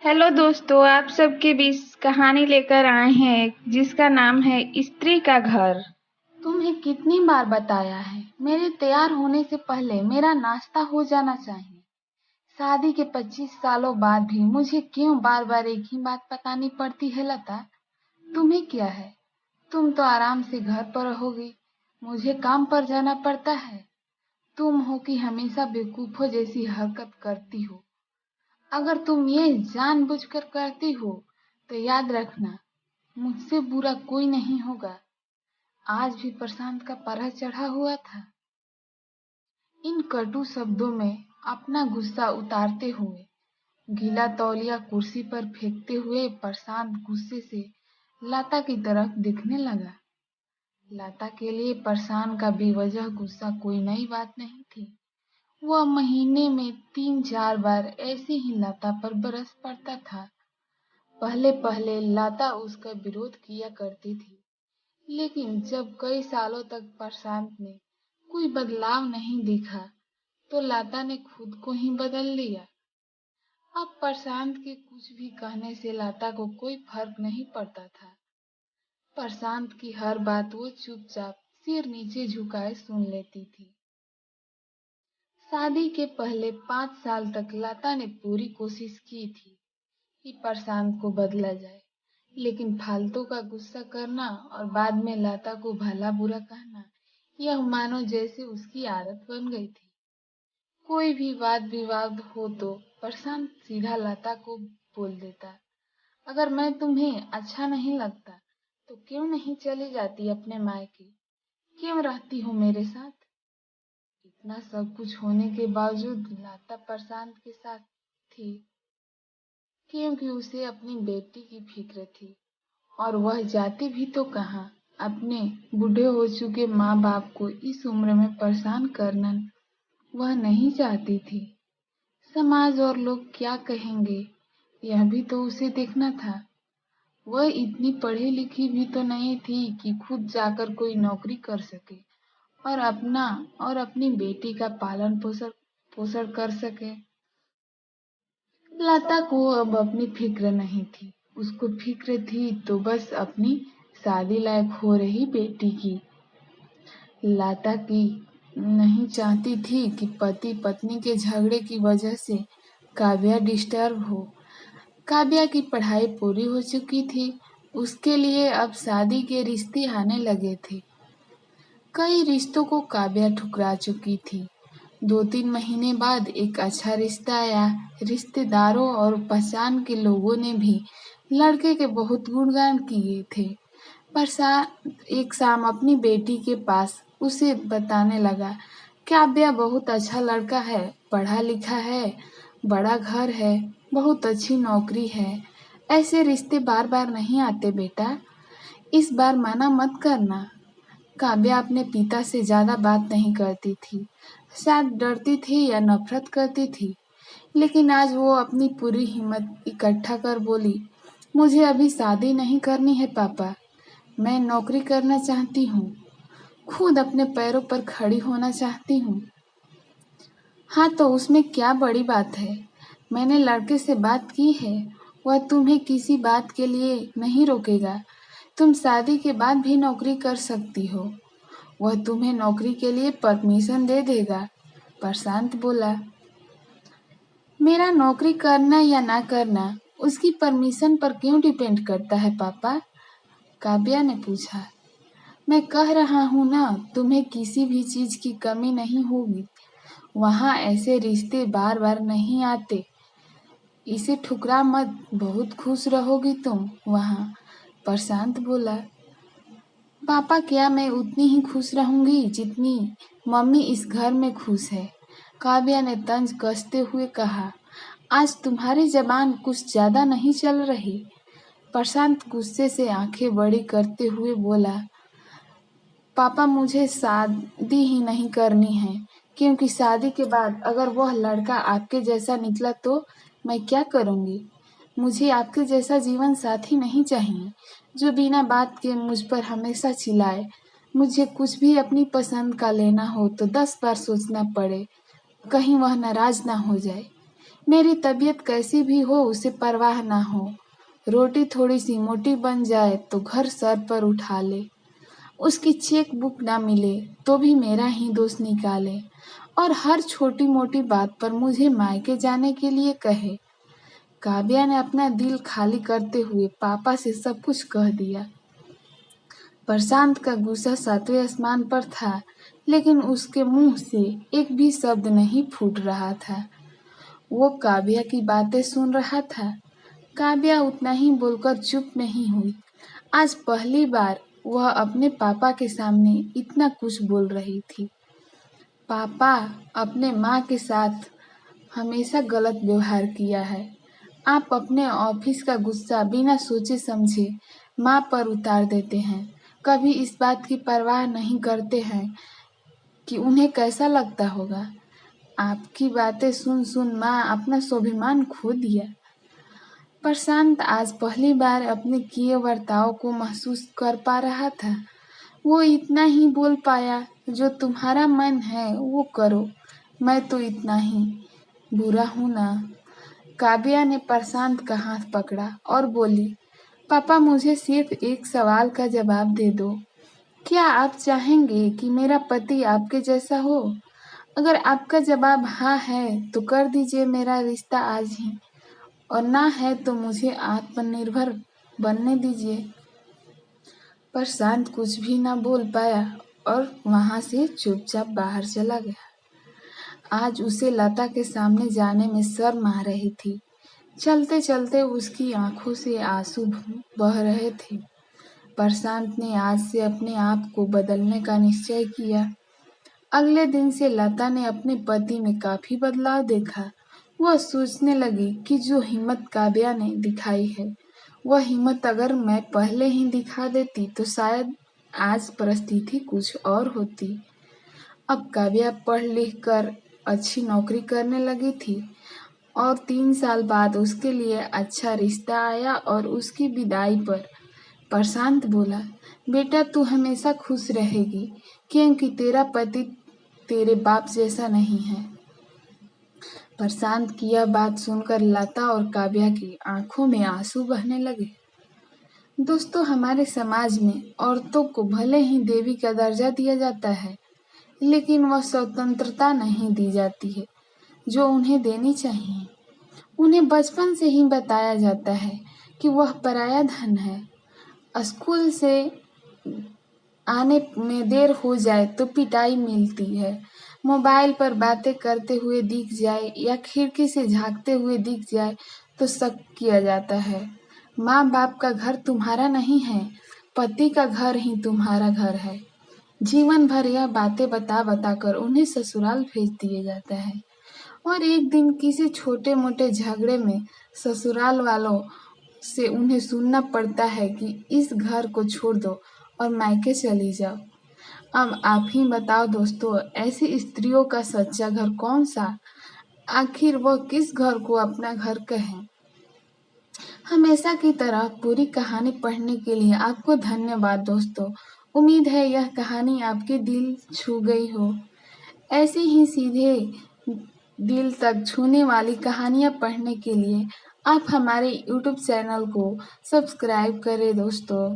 Hello दोस्तों, आप सबके बीच कहानी लेकर आए हैं जिसका नाम है स्त्री का घर। तुम्हें कितनी बार बताया है, मेरे तैयार होने से पहले मेरा नाश्ता हो जाना चाहिए। शादी के 25 सालों बाद भी मुझे क्यों बार बार एक ही बात बतानी पड़ती है लता? तुम्हें क्या है? तुम तो आराम से घर पर रहोगी, मुझे काम पर जाना पड़ता है। तुम हो कि हमेशा बेवकूफों जैसी हरकत करती हो। अगर तुम ये जानबूझकर करती हो तो याद रखना, मुझसे बुरा कोई नहीं होगा। आज भी प्रशांत का पहरा चढ़ा हुआ था। इन कटु शब्दों में अपना गुस्सा उतारते हुए, गीला तौलिया कुर्सी पर फेंकते हुए प्रशांत गुस्से से लता की तरफ देखने लगा। लता के लिए प्रशांत का बेवजह गुस्सा कोई नई बात नहीं थी। वह महीने में 3-4 बार ऐसे ही लता पर बरस पड़ता था। पहले पहले लता उसका विरोध किया करती थी, लेकिन जब कई सालों तक प्रशांत में कोई बदलाव नहीं दिखा, तो लता ने खुद को ही बदल लिया। अब प्रशांत के कुछ भी कहने से लता को कोई फर्क नहीं पड़ता था। प्रशांत की हर बात वो चुपचाप सिर नीचे झुकाए सुन लेती थी। शादी के पहले 5 साल तक लता ने पूरी कोशिश की थी कि प्रशांत को बदला जाए, लेकिन फालतू का गुस्सा करना और बाद में लता को भला बुरा कहना, यह मानो जैसे उसकी आदत बन गई थी। कोई भी वाद विवाद हो तो प्रशांत सीधा लता को बोल देता, अगर मैं तुम्हें अच्छा नहीं लगता तो क्यों नहीं चली जाती अपने मायके, क्यों रहती हो मेरे साथ? इतना सब कुछ होने के बावजूद लता प्रशांत के साथ थी, क्योंकि उसे अपनी बेटी की फिक्र थी। और वह जाती भी तो कहाँ, अपने बूढ़े हो चुके माँ बाप को इस उम्र में परेशान करना वह नहीं चाहती थी। समाज और लोग क्या कहेंगे, यह भी तो उसे देखना था। वह इतनी पढ़ी लिखी भी तो नहीं थी कि खुद जाकर कोई नौकरी कर सके और अपना और अपनी बेटी का पालन पोषण पोषण कर सके। लता को अब अपनी फिक्र नहीं थी, उसको फिक्र थी तो बस अपनी शादी लायक हो रही बेटी की। लता की नहीं चाहती थी कि पति पत्नी के झगड़े की वजह से काव्या डिस्टर्ब हो। काव्या की पढ़ाई पूरी हो चुकी थी, उसके लिए अब शादी के रिश्ते आने लगे थे। कई रिश्तों को काव्या ठुकरा चुकी थी। 2-3 महीने बाद एक अच्छा रिश्ता आया। रिश्तेदारों और पहचान के लोगों ने भी लड़के के बहुत गुणगान किए थे। प्रसाद एक शाम अपनी बेटी के पास उसे बताने लगा, काव्या बहुत अच्छा लड़का है, पढ़ा लिखा है, बड़ा घर है, बहुत अच्छी नौकरी है। ऐसे रिश्ते बार बार नहीं आते बेटा, इस बार मना मत करना। काव्या अपने पिता से ज्यादा बात नहीं करती थी, शायद डरती थी या नफरत करती थी, लेकिन आज वो अपनी पूरी हिम्मत इकट्ठा कर बोली, मुझे अभी शादी नहीं करनी है पापा, मैं नौकरी करना चाहती हूँ, खुद अपने पैरों पर खड़ी होना चाहती हूँ। हाँ तो उसमें क्या बड़ी बात है, मैंने लड़के से बात की है, वह तुम्हें किसी बात के लिए नहीं रोकेगा। तुम शादी के बाद भी नौकरी कर सकती हो, वह तुम्हें नौकरी के लिए परमिशन दे देगा। प्रशांत बोला, मेरा नौकरी करना या ना करना उसकी परमिशन पर क्यों डिपेंड करता है पापा? काव्या ने पूछा। मैं कह रहा हूँ ना, तुम्हें किसी भी चीज की कमी नहीं होगी, वहाँ ऐसे रिश्ते बार बार नहीं आते, इसे ठुकरा मत, बहुत खुश रहोगी तुम वहाँ। प्रशांत बोला, पापा क्या मैं उतनी ही खुश रहूंगी जितनी मम्मी इस घर में खुश है? काव्या ने तंज कसते हुए कहा, आज तुम्हारी जबान कुछ ज्यादा नहीं चल रही? प्रशांत गुस्से से आंखें बड़ी करते हुए बोला, पापा मुझे शादी ही नहीं करनी है, क्योंकि शादी के बाद अगर वह लड़का आपके जैसा निकला तो मैं क्या करूंगी? मुझे आपके जैसा जीवन साथी नहीं चाहिए, जो बिना बात के मुझ पर हमेशा चिल्लाए। मुझे कुछ भी अपनी पसंद का लेना हो तो 10 बार सोचना पड़े, कहीं वह नाराज ना हो जाए। मेरी तबीयत कैसी भी हो उसे परवाह ना हो। रोटी थोड़ी सी मोटी बन जाए तो घर सर पर उठा ले। उसकी चेक बुक ना मिले तो भी मेरा ही दोष निकाले और हर छोटी मोटी बात पर मुझे मायके जाने के लिए कहे। काव्या ने अपना दिल खाली करते हुए पापा से सब कुछ कह दिया। प्रशांत का गुस्सा सातवें आसमान पर था, लेकिन उसके मुंह से एक भी शब्द नहीं फूट रहा था। वो काव्या की बातें सुन रहा था। काव्या उतना ही बोलकर चुप नहीं हुई। आज पहली बार वह अपने पापा के सामने इतना कुछ बोल रही थी। पापा, अपने माँ के साथ हमेशा गलत व्यवहार किया है। आप अपने ऑफिस का गुस्सा बिना सोचे समझे माँ पर उतार देते हैं। कभी इस बात की परवाह नहीं करते हैं कि उन्हें कैसा लगता होगा। आपकी बातें सुन सुन माँ अपना स्वाभिमान खो दिया। प्रशांत आज पहली बार अपने किए बर्ताव को महसूस कर पा रहा था। वो इतना ही बोल पाया, जो तुम्हारा मन है वो करो, मैं तो इतना ही बुरा हूं ना। काव्या ने प्रशांत का हाथ पकड़ा और बोली, पापा मुझे सिर्फ एक सवाल का जवाब दे दो। क्या आप चाहेंगे कि मेरा पति आपके जैसा हो? अगर आपका जवाब हाँ है तो कर दीजिए मेरा रिश्ता आज ही, और ना है तो मुझे आत्मनिर्भर बनने दीजिए। प्रशांत कुछ भी ना बोल पाया और वहां से चुपचाप बाहर चला गया। आज उसे लता के सामने जाने में शर्म आ रही थी। चलते चलते उसकी आंखों से आंसू बह रहे थे। प्रशांत ने आज से अपने आप को बदलने का निश्चय किया। अगले दिन से लता ने अपने पति में काफी बदलाव देखा। वह सोचने लगी कि जो हिम्मत काव्या ने दिखाई है, वह हिम्मत अगर मैं पहले ही दिखा देती तो शायद आज परिस्थिति कुछ और होती। अब काव्या पढ़ लिख कर अच्छी नौकरी करने लगी थी और 3 साल बाद उसके लिए अच्छा रिश्ता आया और उसकी विदाई पर प्रशांत बोला, बेटा तू हमेशा खुश रहेगी क्योंकि तेरा पति तेरे बाप जैसा नहीं है। प्रशांत की यह बात सुनकर लता और काव्या की आंखों में आंसू बहने लगे। दोस्तों, हमारे समाज में औरतों को भले ही देवी का दर्जा दिया जाता है, लेकिन वह स्वतंत्रता नहीं दी जाती है जो उन्हें देनी चाहिए। उन्हें बचपन से ही बताया जाता है कि वह पराया धन है। स्कूल से आने में देर हो जाए तो पिटाई मिलती है। मोबाइल पर बातें करते हुए दिख जाए या खिड़की से झांकते हुए दिख जाए तो शक किया जाता है। माँ बाप का घर तुम्हारा नहीं है, पति का घर ही तुम्हारा घर है। जीवन भर यह बातें बता बता कर उन्हें ससुराल भेज दिया जाता है और एक दिन किसी छोटे मोटे झगड़े में ससुराल वालों से उन्हें सुनना पड़ता है कि इस घर को छोड़ दो और मायके चली जाओ। अब आप ही बताओ दोस्तों, ऐसी स्त्रियों का सच्चा घर कौन सा? आखिर वह किस घर को अपना घर कहें? हमेशा की तरह पूरी कहानी पढ़ने के लिए आपको धन्यवाद दोस्तों। उम्मीद है यह कहानी आपके दिल छू गई हो। ऐसे ही सीधे दिल तक छूने वाली कहानियाँ पढ़ने के लिए आप हमारे YouTube चैनल को सब्सक्राइब करें दोस्तों।